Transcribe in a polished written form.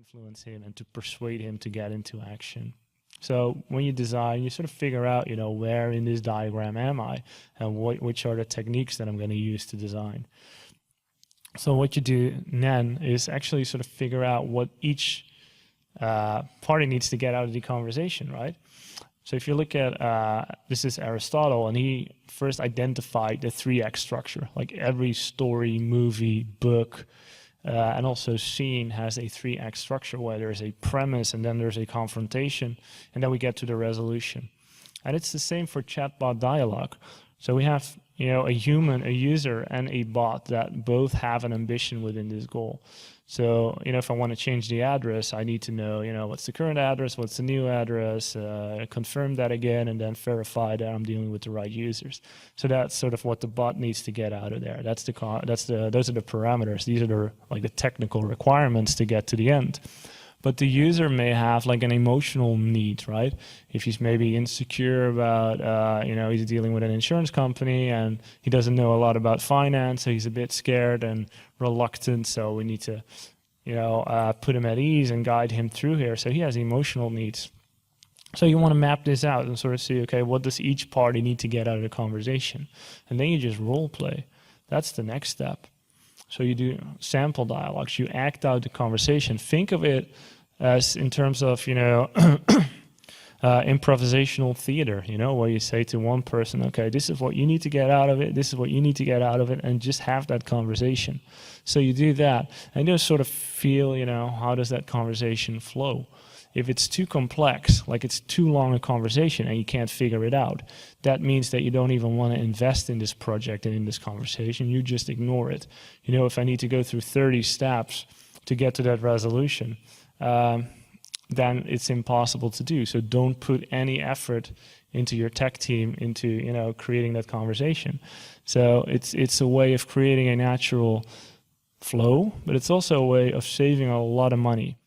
influence him and to persuade him to get into action. So when you design, you sort of figure out, where in this diagram am I, and which are the techniques that I'm going to use to design. So what you do then is actually sort of figure out what each party needs to get out of the conversation, right? So if you look at, this is Aristotle, and he first identified the 3x structure. Like every story, movie, book, and also scene has a 3x structure where there's a premise and then there's a confrontation, and then we get to the resolution. And it's the same for chatbot dialogue. So we have, a human, a user, and a bot that both have an ambition within this goal. So, if I want to change the address, I need to know, what's the current address, what's the new address, confirm that again, and then verify that I'm dealing with the right users. So that's sort of what the bot needs to get out of there. Those are the parameters. These are the technical requirements to get to the end. But the user may have like an emotional need, right? If he's maybe insecure about, he's dealing with an insurance company and he doesn't know a lot about finance, so he's a bit scared and reluctant. So we need to, put him at ease and guide him through here. So he has emotional needs. So you want to map this out and sort of see, okay, what does each party need to get out of the conversation? And then you just role play. That's the next step. So you do sample dialogues, you act out the conversation. Think of it as in terms of, improvisational theater, where you say to one person, okay, this is what you need to get out of it, this is what you need to get out of it, and just have that conversation. So you do that, and you sort of feel, how does that conversation flow? If it's too complex, like it's too long a conversation and you can't figure it out, that means that you don't even want to invest in this project and in this conversation. You just ignore it. If I need to go through 30 steps to get to that resolution, then it's impossible to do. So don't put any effort into your tech team into creating that conversation. So it's a way of creating a natural flow, but it's also a way of saving a lot of money.